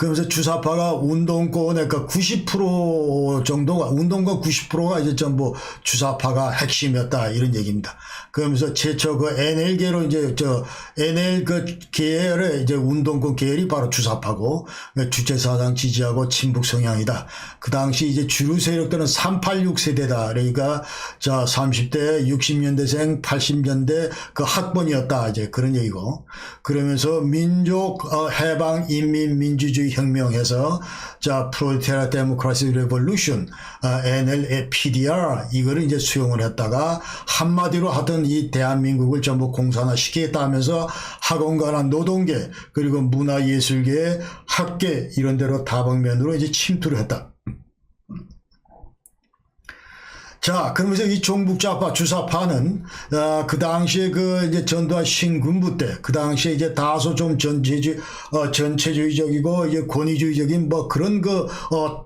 그러면서 주사파가 운동권의 그 90% 정도가, 운동권 90%가 이제 전부 주사파가 핵심이었다, 이런 얘기입니다. 그러면서 최초 그 NL계로 이제 NL 그 계열의 이제 운동권 계열이 바로 주사파고, 주체사상 지지하고 친북 성향이다. 그 당시 이제 주류 세력들은 386 세대다. 그러니까 30대, 60년대생, 80년대 그 학번이었다. 이제 그런 얘기고. 그러면서 민족 해방 인민 민주주의 혁명해서 프롤레타리아 데모크라시 레볼루션 NLPDR 이거를 이제 수용을 했다가 한마디로 하던 이 대한민국을 전부 공산화시키겠다 하면서 학원가나 노동계 그리고 문화예술계 학계 이런 데로 다방면으로 이제 침투를 했다. 자, 그러면서 이 종북좌파 주사파는 그 당시에 그 이제 전두환 신군부 때 그 당시에 이제 다소 좀 전체주의적이고 이제 권위주의적인 뭐 그런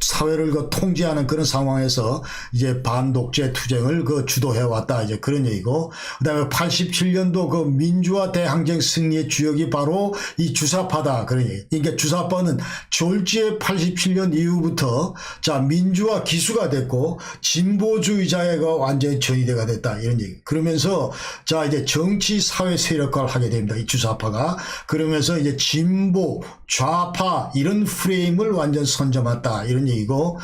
사회를 통제하는 그런 상황에서 이제 반독재 투쟁을 주도해 왔다, 이제 그런 얘기고, 그다음에 87년도 그 민주화 대항쟁 승리의 주역이 바로 이 주사파다, 그런 얘기. 그러니까 주사파는 졸지에 87년 이후부터 민주화 기수가 됐고 진보주의자가 완전히 전이대가 됐다, 이런 얘기. 그러면서 이제 정치 사회 세력화를 하게 됩니다, 이 주사파가. 그러면서 이제 진보 좌파 이런 프레임을 완전 선점했다, 이런 얘기고,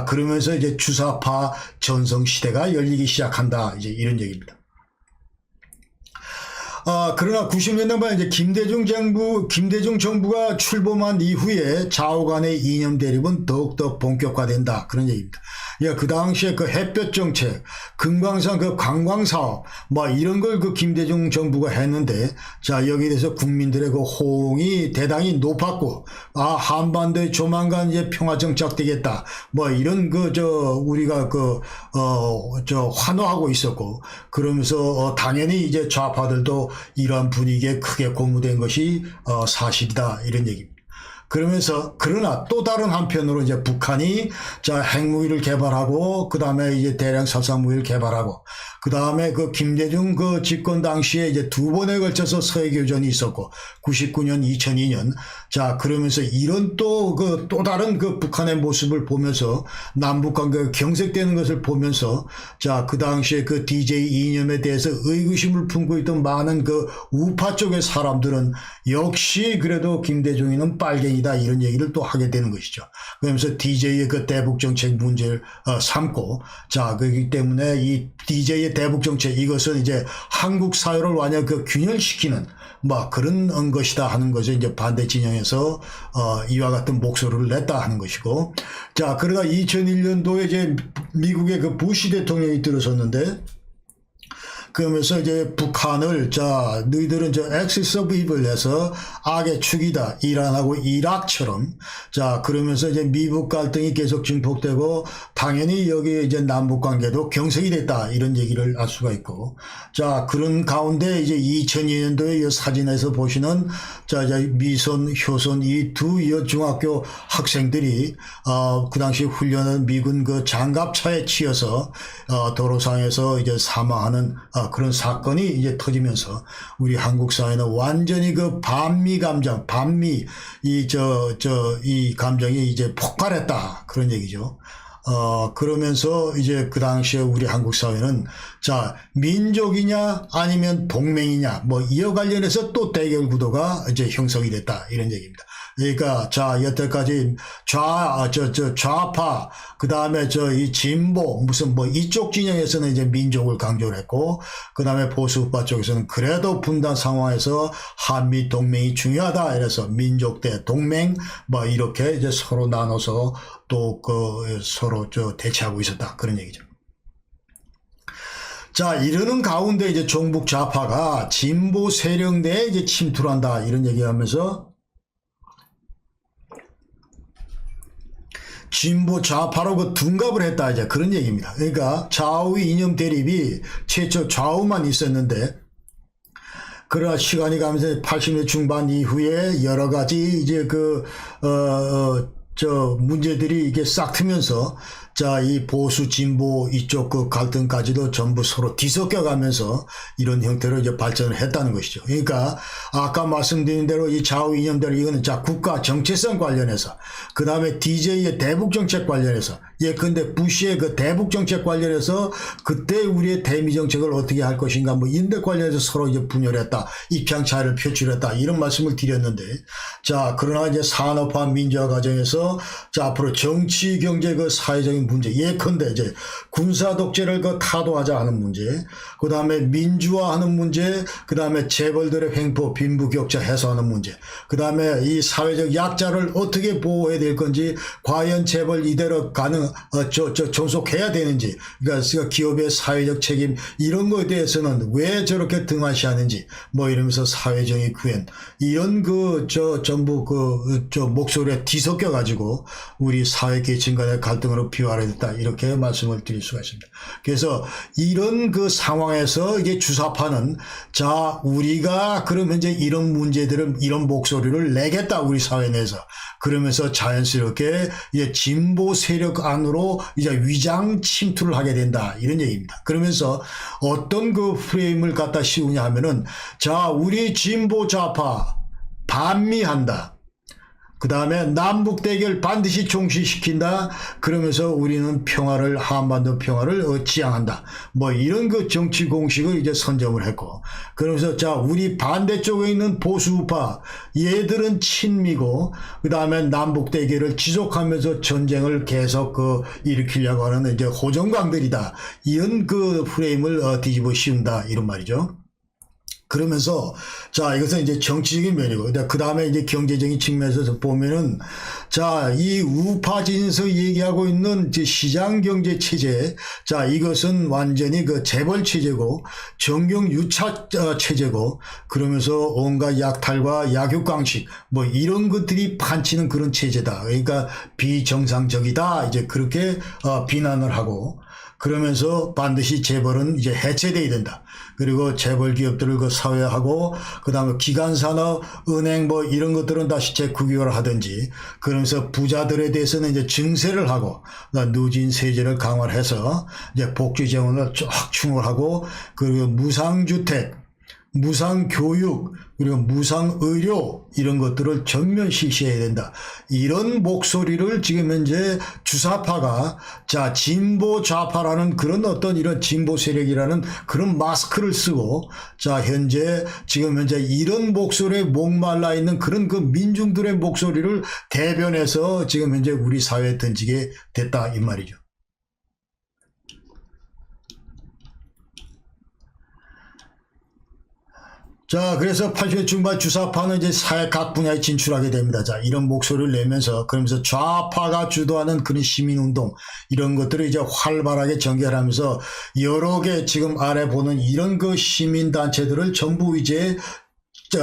그러면서 이제 주사파 전성 시대가 열리기 시작한다, 이제 이런 얘기입니다. 그러나 90년대 말 이제 김대중 정부가 출범한 이후에 좌우 간의 이념 대립은 더욱더 본격화된다, 그런 얘기입니다. 그 당시에 그 햇볕 정책, 금강산 그 관광 사업, 뭐 이런 걸 그 김대중 정부가 했는데, 여기에 대해서 국민들의 그 호응이 대단히 높았고, 한반도에 조만간 이제 평화 정착되겠다, 뭐 이런 우리가 환호하고 있었고, 그러면서 당연히 이제 좌파들도 이러한 분위기에 크게 고무된 것이 사실이다, 이런 얘기입니다. 그러나 또 다른 한편으로 이제 북한이 핵무기를 개발하고, 그 다음에 이제 대량 살상무기를 개발하고, 그 다음에 그 김대중 그 집권 당시에 이제 두 번에 걸쳐서 서해교전이 있었고, 99년, 2002년. 그러면서 이런 또 다른 그 북한의 모습을 보면서 남북 관계가 경색되는 것을 보면서 그 당시에 그 DJ 이념에 대해서 의구심을 품고 있던 많은 그 우파 쪽의 사람들은 역시 그래도 김대중이는 빨갱이다, 이런 얘기를 또 하게 되는 것이죠. 그러면서 DJ의 그 대북 정책 문제를 삼고, 그렇기 때문에 이 DJ의 대북 정책, 이것은 이제 한국 사회를 완전 균열시키는 뭐 그런 것이다 하는 것을 이제 반대 진영에서 이와 같은 목소리를 냈다 하는 것이고, 그러다 2001년도에 이제 미국의 그 부시 대통령이 들어섰는데, 그러면서 이제 북한을 너희들은 axis of evil 해서 악의 축이다, 이란하고 이락처럼, 그러면서 이제 미북 갈등이 계속 증폭되고 당연히 여기 이제 남북 관계도 경색이 됐다, 이런 얘기를 알 수가 있고, 그런 가운데 이제 2002년도에 이 사진에서 보시는 미선, 효선 이 두 여중학교 학생들이 그 당시 훈련한 미군 그 장갑차에 치여서 도로상에서 이제 사망하는 그런 사건이 이제 터지면서 우리 한국 사회는 완전히 그 반미 감정, 이 감정이 이제 폭발했다, 그런 얘기죠. 그러면서 이제 그 당시에 우리 한국 사회는 민족이냐 아니면 동맹이냐 뭐 이와 관련해서 또 대결 구도가 이제 형성이 됐다, 이런 얘기입니다. 그러니까 여태까지 좌파 그 다음에 이 진보 무슨 뭐 이쪽 진영에서는 이제 민족을 강조를 했고, 그 다음에 보수파 쪽에서는 그래도 분단 상황에서 한미 동맹이 중요하다, 이래서 민족 대 동맹 뭐 이렇게 이제 서로 나눠서 또 서로 대치하고 있었다, 그런 얘기죠. 이러는 가운데 이제 종북 좌파가 진보 세력 내에 이제 침투를 한다, 이런 얘기하면서 진보 좌파로 둔갑을 했다, 이제 그런 얘기입니다. 그러니까 좌우 이념 대립이 최초 좌우만 있었는데, 그러나 시간이 가면서 80년 중반 이후에 여러 가지 이제 문제들이 이게 싹 트면서 자, 이 보수 진보 이쪽 그 갈등까지도 전부 서로 뒤섞여 가면서 이런 형태로 이제 발전을 했다는 것이죠. 그러니까 아까 말씀드린 대로 이 좌우 이념대로 이거는 자, 국가 정체성 관련해서, 그 다음에 DJ의 대북 정책 관련해서, 예컨대 부시의 그 대북 정책 관련해서 그때 우리의 대미 정책을 어떻게 할 것인가, 뭐 인대 관련해서 서로 이제 분열했다, 입장 차이를 표출했다, 이런 말씀을 드렸는데, 자, 그러나 이제 산업화 민주화 과정에서 자, 앞으로 정치, 경제, 그 사회적인 문제, 예컨대 이제 군사 독재를 그 타도하자 하는 문제, 그 다음에 민주화하는 문제, 그 다음에 재벌들의 횡포, 빈부격차 해소하는 문제, 그 다음에 이 사회적 약자를 어떻게 보호해야 될 건지, 과연 재벌 이대로 존속해야 되는지, 그러니까 기업의 사회적 책임, 이런 거에 대해서는 왜 저렇게 등한시하는지, 뭐 이러면서 사회정의 구현, 이런 전부 목소리에 뒤섞여 가지고 우리 사회 계층 간의 갈등으로 비화됐다, 이렇게 말씀을 드릴 수가 있습니다. 그래서 이런 그 상황에서 이게 주사파는 자, 우리가 그러면 이제 이런 문제들을, 이런 목소리를 내겠다, 우리 사회 내에서. 그러면서 자연스럽게 이제 진보 세력 안으로 이제 위장 침투를 하게 된다, 이런 얘기입니다. 그러면서 어떤 그 프레임을 갖다 씌우냐 하면은, 자, 우리 진보 좌파 반미한다, 그 다음에 남북 대결 반드시 종식시킨다, 그러면서 우리는 평화를, 한반도 평화를 지향한다, 뭐 이런 그 정치 공식을 이제 선점을 했고, 그러면서 자, 우리 반대쪽에 있는 보수우파, 얘들은 친미고, 그 다음에 남북 대결을 지속하면서 전쟁을 계속 일으키려고 하는 이제 호정광들이다, 이런 그 프레임을 뒤집어 씌운다, 이런 말이죠. 그러면서 자, 이것은 이제 정치적인 면이고, 그 다음에 이제 경제적인 측면에서 보면은 자, 이 우파 진영에서 얘기하고 있는 시장 경제 체제, 자, 이것은 완전히 그 재벌 체제고 정경 유착 체제고, 그러면서 온갖 약탈과 약육강식, 뭐 이런 것들이 판치는 그런 체제다, 그러니까 비정상적이다, 이제 그렇게 비난을 하고, 그러면서 반드시 재벌은 이제 해체돼야 된다. 그리고 재벌 기업들을 그 사회화하고, 그 다음에 기관산업, 은행 뭐 이런 것들은 다시 재국유화를 하든지, 그러면서 부자들에 대해서는 이제 증세를 하고, 누진 세제를 강화를 해서 이제 복지 재원을 쫙 충원하고, 그리고 무상주택, 무상교육, 그리고 무상의료, 이런 것들을 전면 실시해야 된다, 이런 목소리를 지금 현재 주사파가, 자, 진보 좌파라는 그런 어떤 이런 진보 세력이라는 그런 마스크를 쓰고, 자, 지금 현재 이런 목소리에 목말라 있는 그런 그 민중들의 목소리를 대변해서 지금 현재 우리 사회에 던지게 됐다, 이 말이죠. 자, 그래서 80대 중반 주사파는 이제 사회 각 분야에 진출하게 됩니다. 자, 이런 목소리를 내면서, 그러면서 좌파가 주도하는 그런 시민운동, 이런 것들을 이제 활발하게 전개하면서 여러 개 지금 아래 보는 이런 그 시민단체들을 전부 이제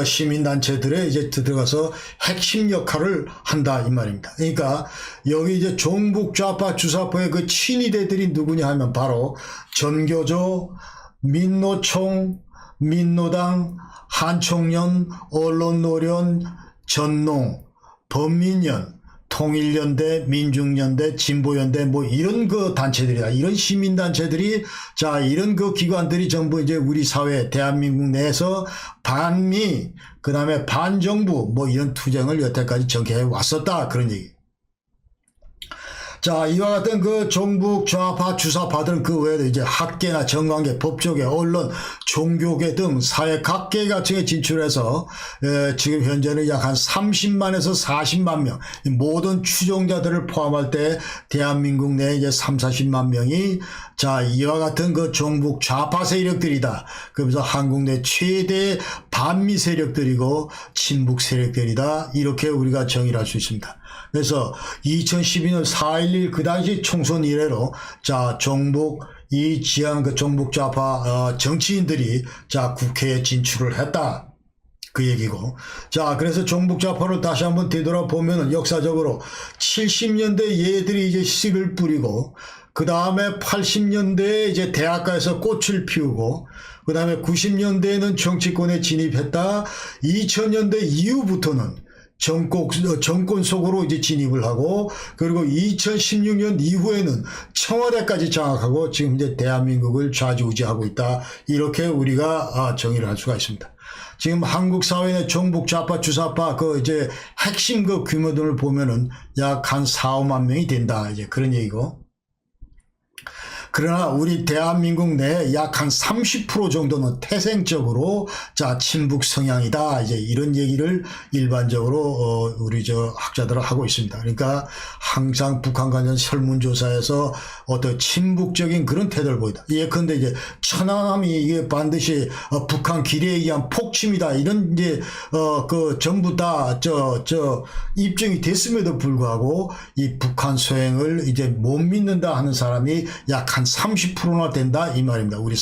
시민단체들에 이제 들어가서 핵심 역할을 한다, 이 말입니다. 그러니까 여기 이제 종북 좌파 주사파의 그 친위대들이 누구냐 하면 바로 전교조, 민노총, 민노당, 한총련, 언론노련, 전농, 범민연, 통일연대, 민중연대, 진보연대, 뭐 이런 그 단체들이다. 이런 시민단체들이, 자, 이런 그 기관들이 전부 이제 우리 사회, 대한민국 내에서 반미, 그 다음에 반정부, 뭐 이런 투쟁을 여태까지 전개해 왔었다, 그런 얘기. 자, 이와 같은 그 종북 좌파 주사파들은 그 외에도 이제 학계나 정관계, 법조계, 언론, 종교계 등 사회 각계 계층에 진출해서 지금 현재는 약 한 30만에서 40만 명, 모든 추종자들을 포함할 때 대한민국 내에 이제 3, 40만 명이 자, 이와 같은 그 종북 좌파 세력들이다. 그러면서 한국 내 최대 반미 세력들이고 친북 세력들이다, 이렇게 우리가 정의를 할 수 있습니다. 그래서 2012년 4.11 그 당시 총선 이래로 자, 종북 이 지향 그 종북 좌파 정치인들이 자, 국회에 진출을 했다, 그 얘기고. 자, 그래서 종북 좌파를 다시 한번 되돌아보면은 역사적으로 70년대 얘들이 이제 씨를 뿌리고, 그 다음에 80년대에 이제 대학가에서 꽃을 피우고, 그 다음에 90년대에는 정치권에 진입했다. 2000년대 이후부터는 정권 속으로 이제 진입을 하고, 그리고 2016년 이후에는 청와대까지 장악하고 지금 이제 대한민국을 좌지우지하고 있다. 이렇게 우리가 정의를 할 수가 있습니다. 지금 한국 사회의 종북 좌파 주사파 그 이제 핵심 그 규모들을 보면은 약 한 4, 5만 명이 된다. 이제 그런 얘기고. 그러나 우리 대한민국 내에 약 한 30% 정도는 태생적으로 자 친북 성향이다. 이제 이런 얘기를 일반적으로 우리 저 학자들은 하고 있습니다. 그러니까 항상 북한 관련 설문조사에서 어떤 친북적인 그런 태도를 보이다. 예컨대 이제 천안함이 이게 반드시 북한 기뢰에 의한 폭침이다. 이런 이제 그 전부 다 입증이 됐음에도 불구하고 이 북한 소행을 이제 못 믿는다 하는 사람이 약 한 30%나 된다 이 말입니다. 우리